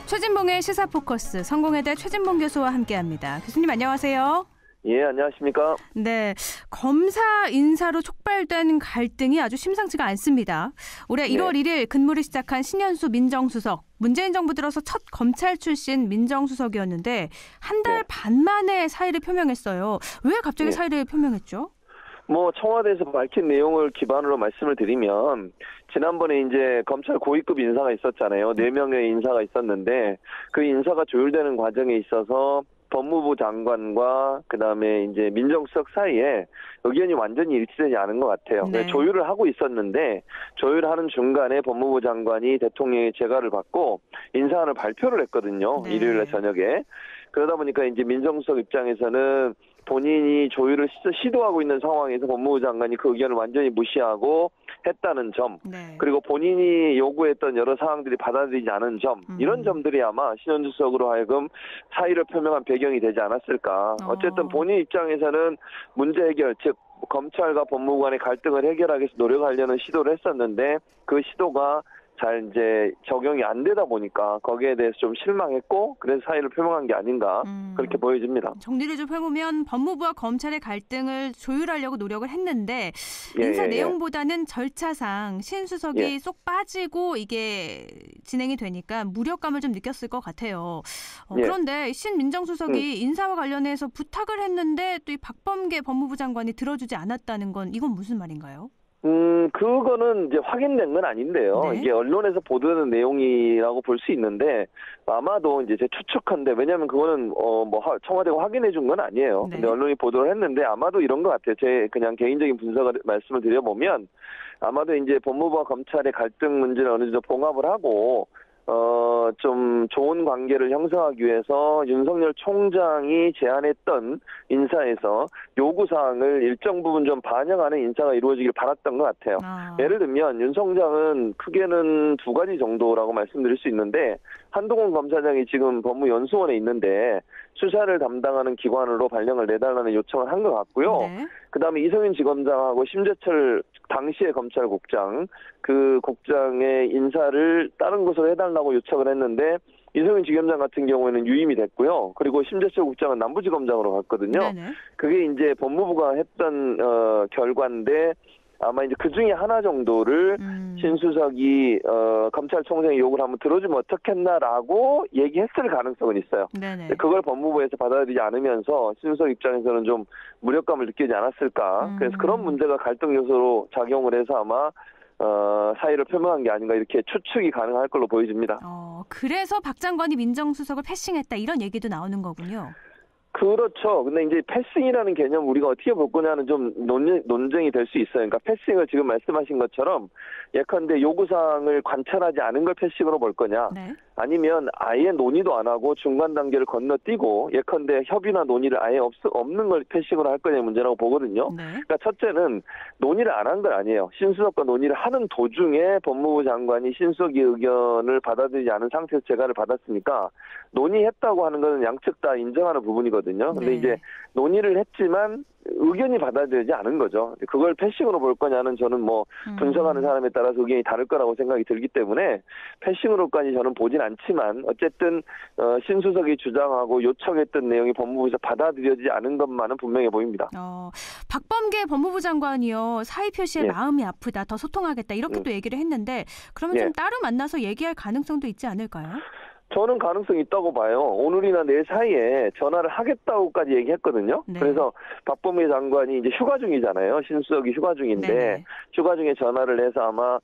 최진봉의 시사포커스, 성공회대 최진봉 교수와 함께합니다. 교수님 안녕하세요. 예, 안녕하십니까. 네, 검사 인사로 촉발된 갈등이 아주 심상치가 않습니다. 올해 1월 1일 근무를 시작한 신현수 민정수석, 문재인 정부 들어서 첫 검찰 출신 민정수석이었는데 한 달 반 만에 사의를 표명했어요. 왜 갑자기 사의를 표명했죠? 청와대에서 밝힌 내용을 기반으로 말씀을 드리면, 지난번에 이제 검찰 고위급 인사가 있었잖아요. 4명의 인사가 있었는데, 그 인사가 조율되는 과정에 있어서 법무부 장관과 그다음에 이제 민정수석 사이에 의견이 완전히 일치되지 않은 것 같아요. 네. 조율을 하고 있었는데, 조율하는 중간에 법무부 장관이 대통령의 재가를 받고 인사안을 발표를 했거든요. 네. 일요일날 저녁에. 그러다 보니까 이제 민정수석 입장에서는 본인이 조율을 시도하고 있는 상황에서 법무부 장관이 그 의견을 완전히 무시하고 했다는 점, 네. 그리고 본인이 요구했던 여러 사항들이 받아들이지 않은 점, 이런 점들이 아마 신현수 수석으로 하여금 사의를 표명한 배경이 되지 않았을까. 어쨌든 본인 입장에서는 문제 해결, 즉 검찰과 법무부 간의 갈등을 해결하기 위해서 노력하려는 시도를 했었는데, 그 시도가 잘 이제 적용이 안 되다 보니까 거기에 대해서 좀 실망했고, 그래서 사의를 표명한 게 아닌가, 그렇게 보여집니다. 정리를 좀 해보면 법무부와 검찰의 갈등을 조율하려고 노력을 했는데 인사 내용보다는 절차상 신 수석이 쏙 빠지고 이게 진행이 되니까 무력감을 좀 느꼈을 것 같아요. 그런데 신 민정수석이 인사와 관련해서 부탁을 했는데 또 이 박범계 법무부 장관이 들어주지 않았다는 건 이건 무슨 말인가요? 그거는 이제 확인된 건 아닌데요. 네. 이게 언론에서 보도되는 내용이라고 볼 수 있는데, 아마도 이제 제 추측한데, 왜냐면 그거는, 청와대가 확인해 준 건 아니에요. 네. 근데 언론이 보도를 했는데, 아마도 이런 것 같아요. 제 그냥 개인적인 분석을 말씀을 드려보면, 아마도 이제 법무부와 검찰의 갈등 문제를 어느 정도 봉합을 하고, 좀 좋은 관계를 형성하기 위해서 윤석열 총장이 제안했던 인사에서 요구사항을 일정 부분 좀 반영하는 인사가 이루어지길 바랐던 것 같아요. 예를 들면 윤 총장은 크게는 2가지 정도라고 말씀드릴 수 있는데, 한동훈 검사장이 지금 법무연수원에 있는데 수사를 담당하는 기관으로 발령을 내달라는 요청을 한 것 같고요. 네. 그다음에 이성윤 지검장하고 심재철 당시의 검찰국장, 그 국장의 인사를 다른 곳으로 해달라고 요청을 했는데, 이성윤 지검장 같은 경우에는 유임이 됐고요. 그리고 심재철 국장은 남부지검장으로 갔거든요. 네네. 그게 이제 법무부가 했던 결과인데, 아마 이제 그 중에 하나 정도를 신 수석이 검찰총장의 요구를 한번 들어주면 어떻겠나라고 얘기했을 가능성은 있어요. 네네. 그걸 법무부에서 받아들이지 않으면서 신 수석 입장에서는 좀 무력감을 느끼지 않았을까. 그래서 그런 문제가 갈등 요소로 작용을 해서 아마 사의를 표명한 게 아닌가, 이렇게 추측이 가능할 걸로 보여집니다. 그래서 박 장관이 민정수석을 패싱했다, 이런 얘기도 나오는 거군요. 그렇죠. 근데 이제 패싱이라는 개념 우리가 어떻게 볼 거냐는 좀 논쟁이 될 수 있어요. 그러니까 패싱을 지금 말씀하신 것처럼 예컨대 요구사항을 관찰하지 않은 걸 패싱으로 볼 거냐. 네. 아니면 아예 논의도 안 하고 중간 단계를 건너뛰고 예컨대 협의나 논의를 아예 없는 걸 패싱으로 할 거냐의 문제라고 보거든요. 네. 그러니까 첫째는 논의를 안 한 건 아니에요. 신수석과 논의를 하는 도중에 법무부 장관이 신수석의 의견을 받아들이지 않은 상태에서 재가를 받았으니까 논의했다고 하는 것은 양측 다 인정하는 부분이거든요. 근데 네. 이제 논의를 했지만 의견이 받아들이지 않은 거죠. 그걸 패싱으로 볼 거냐는 저는 분석하는 사람에 따라서 의견이 다를 거라고 생각이 들기 때문에 패싱으로까지 저는 보진 않지만, 어쨌든 신 수석이 주장하고 요청했던 내용이 법무부에서 받아들여지지 않은 것만은 분명해 보입니다. 박범계 법무부 장관이요, 사의 표시에 마음이 아프다, 더 소통하겠다, 이렇게 또 얘기를 했는데, 그러면 좀 따로 만나서 얘기할 가능성도 있지 않을까요? 저는 가능성이 있다고 봐요. 오늘이나 내일 사이에 전화를 하겠다고까지 얘기했거든요. 네. 그래서 박범계 장관이 이제 휴가 중이잖아요. 신수석이 휴가 중인데, 네네. 휴가 중에 전화를 해서 아마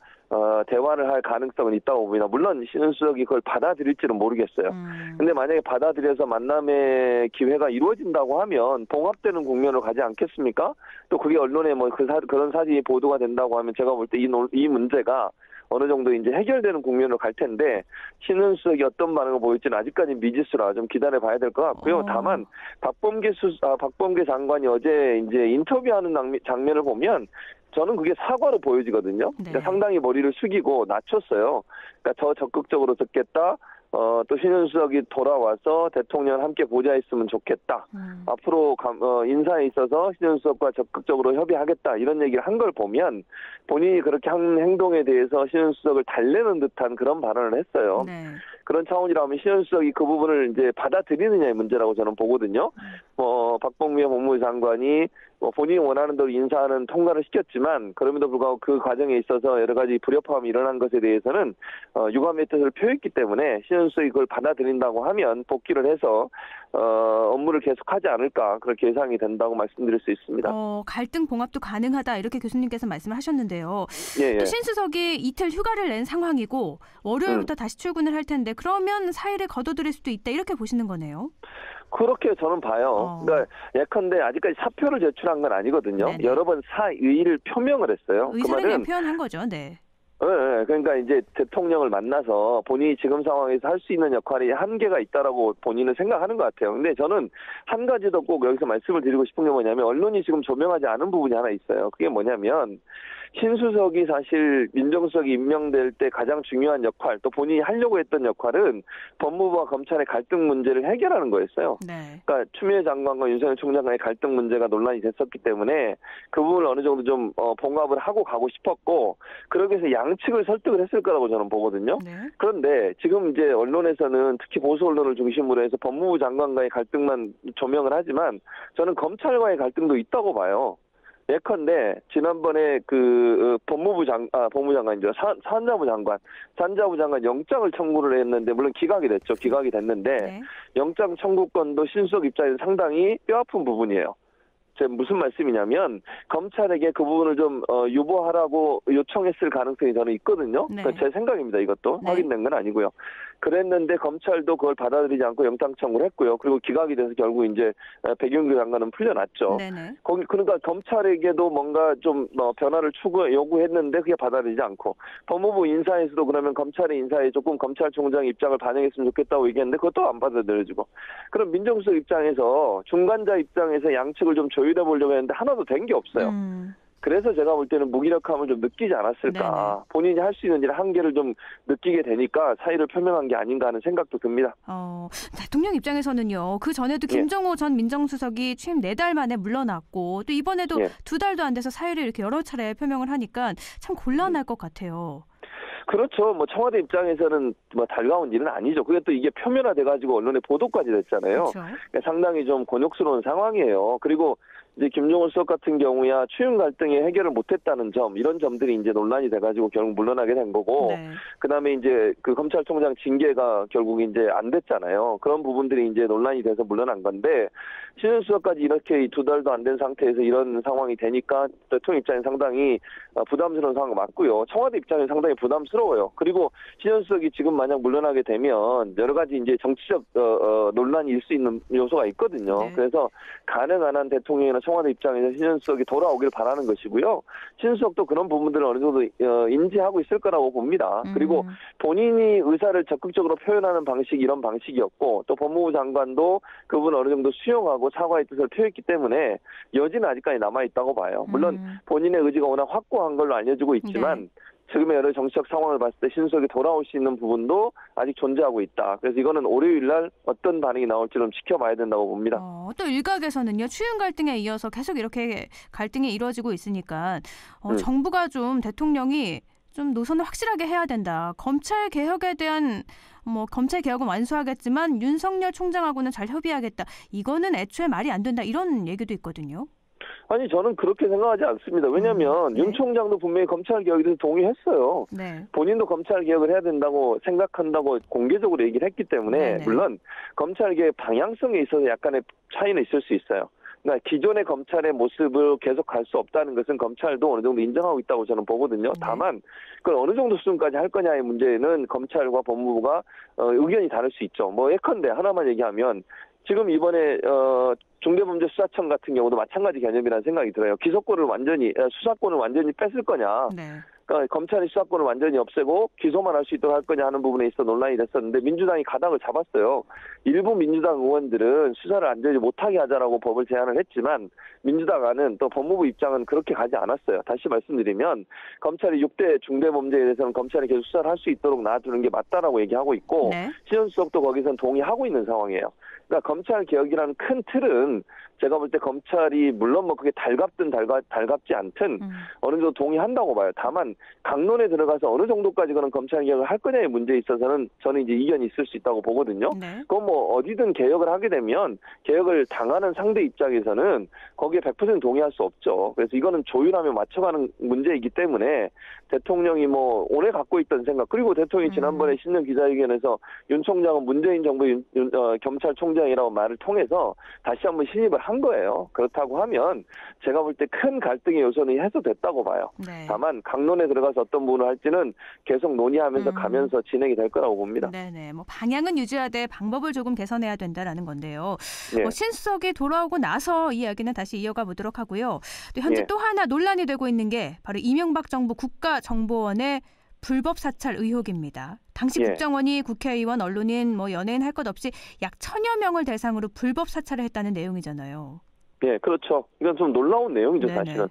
대화를 할 가능성은 있다고 봅니다. 물론 신수석이 그걸 받아들일지는 모르겠어요. 근데 만약에 받아들여서 만남의 기회가 이루어진다고 하면 봉합되는 국면으로 가지 않겠습니까? 또 그게 언론에 그런 사진이 보도가 된다고 하면 제가 볼 때 이 문제가 어느 정도 이제 해결되는 국면으로 갈 텐데, 신은수석이 어떤 반응을 보일지는 아직까지 미지수라 좀 기다려 봐야 될 것 같고요. 다만 박범계 장관이 어제 이제 인터뷰하는 장면을 보면 저는 그게 사과로 보여지거든요. 네. 그러니까 상당히 머리를 숙이고 낮췄어요. 그러니까 더 적극적으로 듣겠다. 또 신현수석이 돌아와서 대통령 함께 보좌했으면 좋겠다. 앞으로 인사에 있어서 신현수석과 적극적으로 협의하겠다, 이런 얘기를 한 걸 보면 본인이 그렇게 한 행동에 대해서 신현수석을 달래는 듯한 그런 발언을 했어요. 네. 그런 차원이라면 신현수석이 그 부분을 이제 받아들이느냐의 문제라고 저는 보거든요. 박범계 법무부 장관이 본인이 원하는 대로 인사하는 통과를 시켰지만 그럼에도 불구하고 그 과정에 있어서 여러 가지 불협화음이 일어난 것에 대해서는 유감의 뜻을 표했기 때문에 신현수석이 그걸 받아들인다고 하면 복귀를 해서 업무를 계속하지 않을까 그렇게 예상이 된다고 말씀드릴 수 있습니다. 갈등 봉합도 가능하다 이렇게 교수님께서 말씀을 하셨는데요. 예. 또 신수석이 이틀 휴가를 낸 상황이고 월요일부터 다시 출근을 할 텐데 그러면 사의를 거둬들일 수도 있다 이렇게 보시는 거네요. 그렇게 저는 봐요. 그러니까 예컨대 아직까지 사표를 제출한 건 아니거든요. 네네. 여러 번 사의를 표명을 했어요. 의사를 그 말은 표현한 거죠. 네. 네, 그러니까 이제 대통령을 만나서 본인이 지금 상황에서 할 수 있는 역할이 한계가 있다라고 본인은 생각하는 것 같아요. 근데 저는 한 가지 더 꼭 여기서 말씀을 드리고 싶은 게 뭐냐면 언론이 지금 조명하지 않은 부분이 하나 있어요. 그게 뭐냐면 신수석이 사실 민정수석이 임명될 때 가장 중요한 역할, 또 본인이 하려고 했던 역할은 법무부와 검찰의 갈등 문제를 해결하는 거였어요. 네. 그러니까 추미애 장관과 윤석열 총장 간의 갈등 문제가 논란이 됐었기 때문에 그 부분을 어느 정도 좀 봉합을 하고 가고 싶었고 그러기 위해서 양측을 설득을 했을 거라고 저는 보거든요. 네. 그런데 지금 이제 언론에서는 특히 보수 언론을 중심으로 해서 법무부 장관과의 갈등만 조명을 하지만 저는 검찰과의 갈등도 있다고 봐요. 예컨대 지난번에 법무부 장관이죠. 산자부 장관 영장을 청구를 했는데 물론 기각이 됐는데 네. 영장 청구권도 신수석 입장에서 상당히 뼈아픈 부분이에요. 제 무슨 말씀이냐면 검찰에게 그 부분을 좀 유보하라고 요청했을 가능성이 저는 있거든요. 네. 그러니까 제 생각입니다. 이것도 네. 확인된 건 아니고요. 그랬는데 검찰도 그걸 받아들이지 않고 영장 청구를 했고요. 그리고 기각이 돼서 결국 이제 백윤규 장관은 풀려났죠. 네네. 그러니까 검찰에게도 뭔가 좀 변화를 요구했는데 그게 받아들이지 않고 법무부 인사에서도 그러면 검찰의 인사에 조금 검찰총장 입장을 반영했으면 좋겠다고 얘기했는데 그것도 안 받아들여지고 그럼 민정수석 입장에서 중간자 입장에서 양측을 좀 조율해 보려고 했는데 하나도 된 게 없어요. 그래서 제가 볼 때는 무기력함을 좀 느끼지 않았을까. 네네. 본인이 할 수 있는 일 한계를 좀 느끼게 되니까 사의를 표명한 게 아닌가 하는 생각도 듭니다. 대통령 입장에서는요. 그 전에도 김정호 전 민정수석이 취임 4달 만에 물러났고 또 이번에도 2달도 안 돼서 사의를 이렇게 여러 차례 표명을 하니까 참 곤란할 것 같아요. 그렇죠. 청와대 입장에서는 달가운 일은 아니죠. 그게 또 이게 표면화돼가지고 언론에 보도까지 됐잖아요. 그렇죠. 그러니까 상당히 좀 곤욕스러운 상황이에요. 그리고 이제 김종호 수석 같은 경우야 추윤 갈등에 해결을 못했다는 점 이런 점들이 이제 논란이 돼가지고 결국 물러나게 된 거고 네. 그다음에 이제 그 검찰총장 징계가 결국 이제 안 됐잖아요. 그런 부분들이 이제 논란이 돼서 물러난 건데 신현 수석까지 이렇게 2달도 안 된 상태에서 이런 상황이 되니까 대통령 입장에 상당히 부담스러운 상황이 맞고요. 청와대 입장에 상당히 부담스러워요. 그리고 신현 수석이 지금 만약 물러나게 되면 여러 가지 이제 정치적 논란이 일 수 있는 요소가 있거든요. 네. 그래서 가능한 한 대통령이나 청와대 입장에서 신현 수석이 돌아오길 바라는 것이고요. 신현 수석도 그런 부분들을 어느 정도 인지하고 있을 거라고 봅니다. 그리고 본인이 의사를 적극적으로 표현하는 방식이 이런 방식이었고 또 법무부 장관도 그 부분을 어느 정도 수용하고 사과의 뜻을 표했기 때문에 여지는 아직까지 남아있다고 봐요. 물론 본인의 의지가 워낙 확고한 걸로 알려지고 있지만 네. 지금의 여러 정치적 상황을 봤을 때 신수석이 돌아올 수 있는 부분도 아직 존재하고 있다. 그래서 이거는 월요일 날 어떤 반응이 나올지 좀 지켜봐야 된다고 봅니다. 또 일각에서는요. 추윤 갈등에 이어서 계속 이렇게 갈등이 이루어지고 있으니까 정부가 좀 대통령이 좀 노선을 확실하게 해야 된다. 검찰 개혁에 대한 검찰 개혁은 완수하겠지만 윤석열 총장하고는 잘 협의하겠다. 이거는 애초에 말이 안 된다. 이런 얘기도 있거든요. 아니 저는 그렇게 생각하지 않습니다. 왜냐하면 네. 윤 총장도 분명히 검찰 개혁에 대해서 동의했어요. 네. 본인도 검찰 개혁을 해야 된다고 생각한다고 공개적으로 얘기를 했기 때문에 네네. 물론 검찰 개혁 방향성에 있어서 약간의 차이는 있을 수 있어요. 그러니까 기존의 검찰의 모습을 계속 갈 수 없다는 것은 검찰도 어느 정도 인정하고 있다고 저는 보거든요. 네. 다만 그걸 어느 정도 수준까지 할 거냐의 문제는 검찰과 법무부가 의견이 다를 수 있죠. 예컨대 하나만 얘기하면 지금 이번에 중대범죄수사청 같은 경우도 마찬가지 개념이라는 생각이 들어요. 수사권을 완전히 뺐을 거냐. 네. 그러니까 검찰이 수사권을 완전히 없애고 기소만 할 수 있도록 할 거냐 하는 부분에 있어 논란이 됐었는데 민주당이 가닥을 잡았어요. 일부 민주당 의원들은 수사를 완전히 못하게 하자라고 법을 제안을 했지만 민주당 안은 또 법무부 입장은 그렇게 가지 않았어요. 다시 말씀드리면 검찰이 6대 중대범죄에 대해서는 검찰이 계속 수사를 할 수 있도록 놔두는 게 맞다라고 얘기하고 있고 네. 신현 수석도 거기선 동의하고 있는 상황이에요. 그러니까 검찰 개혁이라는 큰 틀은 제가 볼 때 검찰이 물론 뭐 그게 달갑든 달갑지 않든 어느 정도 동의한다고 봐요. 다만 강론에 들어가서 어느 정도까지 그런 검찰 개혁을 할 거냐의 문제에 있어서는 저는 이제 이견이 있을 수 있다고 보거든요. 네. 그건 뭐 어디든 개혁을 하게 되면 개혁을 당하는 상대 입장에서는 거기에 100% 동의할 수 없죠. 그래서 이거는 조율하며 맞춰가는 문제이기 때문에 대통령이 뭐 오래 갖고 있던 생각, 그리고 대통령이 지난번에 신년 기자회견에서 윤 총장은 문재인 정부의 검찰총장이라고 말을 통해서 다시 한번 신입을 한 거예요. 그렇다고 하면 제가 볼 때 큰 갈등의 요소는 해소됐다고 봐요. 네. 다만 강론에 들어가서 어떤 부분을 할지는 계속 논의하면서 가면서 진행이 될 거라고 봅니다. 네네. 뭐 방향은 유지하되 방법을 조금 개선해야 된다라는 건데요. 예. 뭐 신수석이 돌아오고 나서 이 이야기는 다시 이어가 보도록 하고요. 또 현재 예. 또 하나 논란이 되고 있는 게 바로 이명박 정부 국가정보원의 불법 사찰 의혹입니다. 당시 예. 국정원이 국회의원, 언론인, 뭐 연예인 할 것 없이 약 1000여 명을 대상으로 불법 사찰을 했다는 내용이잖아요. 예, 그렇죠. 이건 좀 놀라운 내용이죠, 네네. 사실은.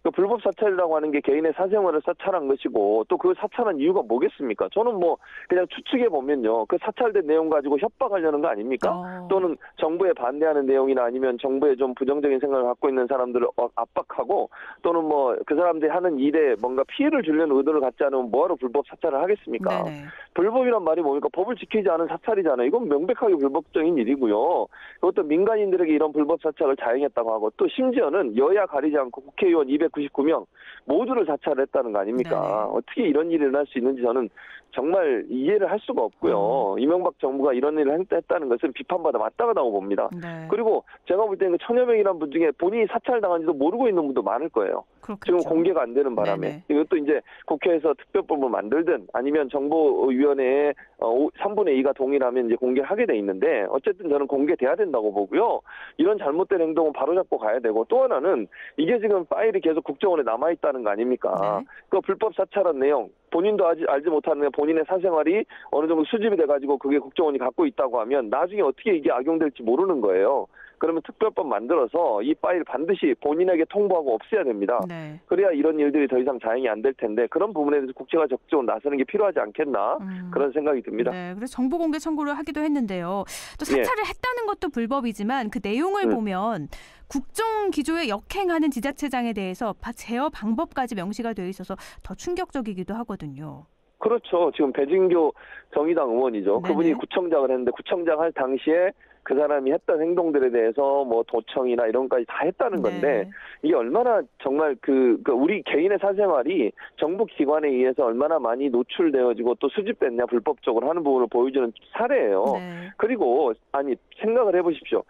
그 불법 사찰이라고 하는 게 개인의 사생활을 사찰한 것이고 또 그 사찰한 이유가 뭐겠습니까? 저는 뭐 그냥 추측해 보면요, 그 사찰된 내용 가지고 협박하려는 거 아닙니까? 또는 정부에 반대하는 내용이나 아니면 정부에 좀 부정적인 생각을 갖고 있는 사람들을 압박하고 또는 뭐 그 사람들이 하는 일에 뭔가 피해를 주려는 의도를 갖지 않으면 뭐하러 불법 사찰을 하겠습니까? 네네. 불법이란 말이 뭡니까? 법을 지키지 않은 사찰이잖아요. 이건 명백하게 불법적인 일이고요. 그것도 민간인들에게 이런 불법 사찰을 자행했다고 하고 또 심지어는 여야 가리지 않고 국회의원 299명 모두를 사찰했다는 거 아닙니까? 네네. 어떻게 이런 일이 일어날 수 있는지 저는 정말 이해를 할 수가 없고요. 이명박 정부가 이런 일을 했다는 것은 비판받아 마땅하다고 봅니다. 네. 그리고 제가 볼 때는 1000여 명이라는 분 중에 본인이 사찰당한지도 모르고 있는 분도 많을 거예요. 그렇겠죠. 지금 공개가 안 되는 바람에. 네네. 이것도 이제 국회에서 특별법을 만들든 아니면 정보위원회에 3분의 2가 동의하면 이제 공개를 하게 돼 있는데 어쨌든 저는 공개돼야 된다고 보고요. 이런 잘못된 행동은 바로잡고 가야 되고 또 하나는 이게 지금 파일이 계속 국정원에 남아있다는 거 아닙니까? 네. 그 불법 사찰한 내용 본인도 알지 못하는 본인의 사생활이 어느 정도 수집이 돼가지고 그게 국정원이 갖고 있다고 하면 나중에 어떻게 이게 악용될지 모르는 거예요. 그러면 특별법 만들어서 이 파일 반드시 본인에게 통보하고 없애야 됩니다. 네. 그래야 이런 일들이 더 이상 자행이 안 될 텐데 그런 부분에 대해서 국회가 적극적으로 나서는 게 필요하지 않겠나 그런 생각이 듭니다. 네, 그래서 정보 공개 청구를 하기도 했는데요. 또 사찰을 했다는 것도 불법이지만 그 내용을 보면 국정 기조에 역행하는 지자체장에 대해서 제어 방법까지 명시가 되어 있어서 더 충격적이기도 하거든요. 그렇죠. 지금 배진교 정의당 의원이죠. 네네. 그분이 구청장을 했는데 구청장 할 당시에 그 사람이 했던 행동들에 대해서 뭐 도청이나 이런 것까지 다 했다는 건데 네. 이게 얼마나 정말 그 우리 개인의 사생활이 정부 기관에 의해서 얼마나 많이 노출되어지고 또 수집됐냐 불법적으로 하는 부분을 보여주는 사례예요. 네. 그리고 아니 생각을 해보십시오.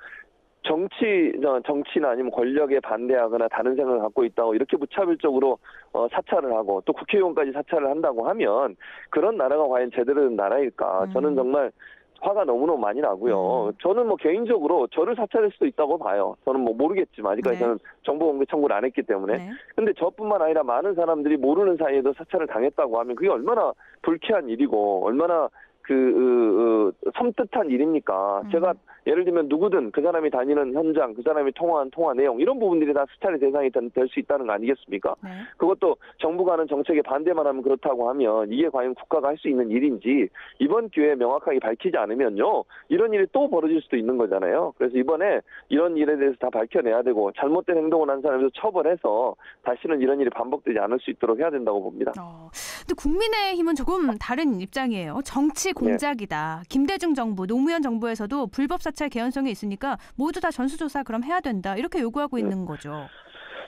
정치나 아니면 권력에 반대하거나 다른 생각을 갖고 있다고 이렇게 무차별적으로 사찰을 하고 또 국회의원까지 사찰을 한다고 하면 그런 나라가 과연 제대로 된 나라일까? 저는 정말 화가 너무너무 많이 나고요. 저는 뭐 개인적으로 저를 사찰할 수도 있다고 봐요. 저는 뭐 모르겠지만 아직까지 저는 정보 공개 청구를 안 했기 때문에. 네. 근데 저뿐만 아니라 많은 사람들이 모르는 사이에도 사찰을 당했다고 하면 그게 얼마나 불쾌한 일이고 얼마나 섬뜩한 일입니까? 제가 예를 들면 누구든 그 사람이 다니는 현장, 그 사람이 통화한 통화 내용 이런 부분들이 다 수찰의 대상이 될 수 있다는 거 아니겠습니까? 네. 그것도 정부가 하는 정책에 반대만 하면 그렇다고 하면 이게 과연 국가가 할 수 있는 일인지 이번 기회에 명확하게 밝히지 않으면요. 이런 일이 또 벌어질 수도 있는 거잖아요. 그래서 이번에 이런 일에 대해서 다 밝혀내야 되고 잘못된 행동을 한 사람에서 처벌해서 다시는 이런 일이 반복되지 않을 수 있도록 해야 된다고 봅니다. 근데 국민의힘은 조금 다른 입장이에요. 정치 공작이다. 김대중 정부, 노무현 정부에서도 불법 사찰 개연성이 있으니까 모두 다 전수조사 그럼 해야 된다. 이렇게 요구하고 있는 거죠.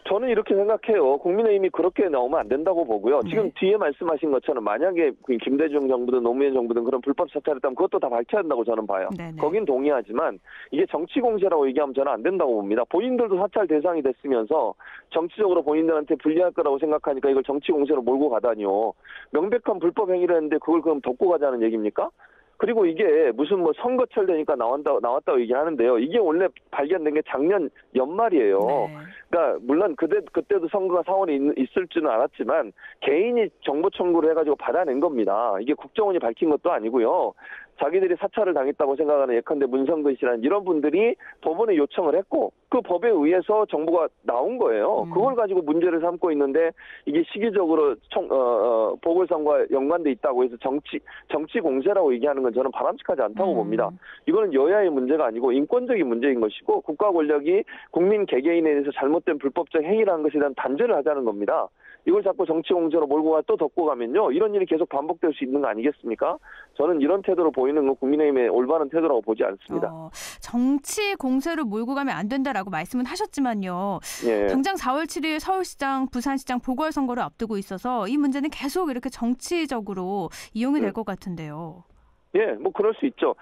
저는 이렇게 생각해요. 국민의힘이 그렇게 나오면 안 된다고 보고요. 지금 뒤에 말씀하신 것처럼 만약에 김대중 정부든 노무현 정부든 그런 불법 사찰했다면 그것도 다 밝혀야 한다고 저는 봐요. 네네. 거긴 동의하지만 이게 정치 공세라고 얘기하면 저는 안 된다고 봅니다. 본인들도 사찰 대상이 됐으면서 정치적으로 본인들한테 불리할 거라고 생각하니까 이걸 정치 공세로 몰고 가다니요. 명백한 불법 행위를 했는데 그걸 그럼 덮고 가자는 얘기입니까? 그리고 이게 무슨 뭐 선거철 되니까 나왔다고 얘기하는데요. 이게 원래 발견된 게 작년 연말이에요. 네. 그러니까 물론 그때도 선거가 4월에 있을 줄은 알았지만 개인이 정보 청구를 해가지고 받아낸 겁니다. 이게 국정원이 밝힌 것도 아니고요. 자기들이 사찰을 당했다고 생각하는 예컨대 문성근 씨라는 이런 분들이 법원에 요청을 했고 그 법에 의해서 정보가 나온 거예요. 그걸 가지고 문제를 삼고 있는데 이게 시기적으로 보궐선거와 연관돼 있다고 해서 정치 공세라고 얘기하는 건 저는 바람직하지 않다고 봅니다. 이거는 여야의 문제가 아니고 인권적인 문제인 것이고 국가 권력이 국민 개개인에 대해서 잘못된 불법적 행위를 한 것에 대한 단죄를 하자는 겁니다. 이걸 자꾸 정치 공세로 몰고 가 또 덮고 가면요. 이런 일이 계속 반복될 수 있는 거 아니겠습니까? 저는 이런 태도로 보이는 건 국민의힘의 올바른 태도라고 보지 않습니다. 정치 공세로 몰고 가면 안 된다라고 말씀은 하셨지만요. 예. 당장 4월 7일 서울시장, 부산시장 보궐선거를 앞두고 있어서 이 문제는 계속 이렇게 정치적으로 이용이 될 것 같은데요. 예, 뭐 그럴 수 있죠.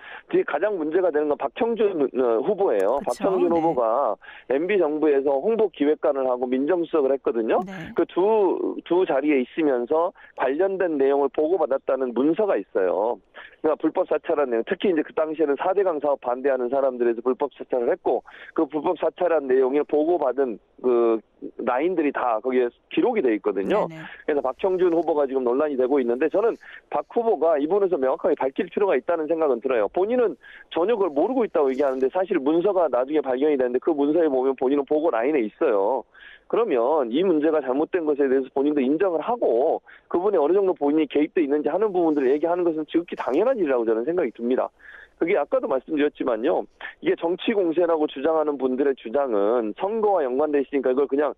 가장 문제가 되는 건 박형준 후보예요. 그쵸? 박형준 후보가 MB 정부에서 홍보 기획관을 하고 민정수석을 했거든요. 네. 그 두 자리에 있으면서 관련된 내용을 보고받았다는 문서가 있어요. 그러니까 불법 사찰한 내용, 특히 이제 그 당시에는 4대강 사업 반대하는 사람들에서 불법 사찰을 했고 그 불법 사찰한 내용을 보고받은 그 라인들이 다 거기에 기록이 돼 있거든요. 네네. 그래서 박형준 후보가 지금 논란이 되고 있는데 저는 박 후보가 이 부분에서 명확하게 밝힐 필요가 있다는 생각은 들어요. 본인은 전혀 그걸 모르고 있다고 얘기하는데 사실 문서가 나중에 발견이 되는데 그 문서에 보면 본인은 보고 라인에 있어요. 그러면 이 문제가 잘못된 것에 대해서 본인도 인정을 하고 그분이 어느 정도 본인이 개입돼 있는지 하는 부분들을 얘기하는 것은 지극히 당연한 일이라고 저는 생각이 듭니다. 그게 아까도 말씀드렸지만요. 이게 정치 공세라고 주장하는 분들의 주장은 선거와 연관돼 있으니까 이걸 그냥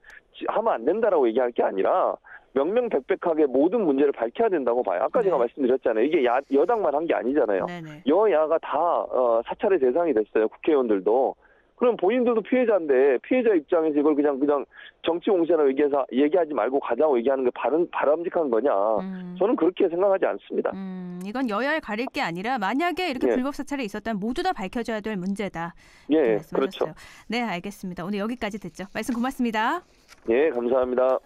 하면 안 된다라고 얘기할 게 아니라 명명백백하게 모든 문제를 밝혀야 된다고 봐요. 아까 제가 말씀드렸잖아요. 이게 여당만 한 게 아니잖아요. 네네. 여야가 다 사찰의 대상이 됐어요. 국회의원들도. 그럼 본인들도 피해자인데 피해자 입장에서 이걸 그냥 정치 공세라고 얘기하지 말고 가자고 얘기하는 게 바람직한 거냐. 저는 그렇게 생각하지 않습니다. 이건 여야를 가릴 게 아니라 만약에 이렇게 불법 사찰이 있었다면 모두 다 밝혀져야 될 문제다. 예, 그렇죠. 네, 알겠습니다. 오늘 여기까지 듣죠. 말씀 고맙습니다. 예, 감사합니다.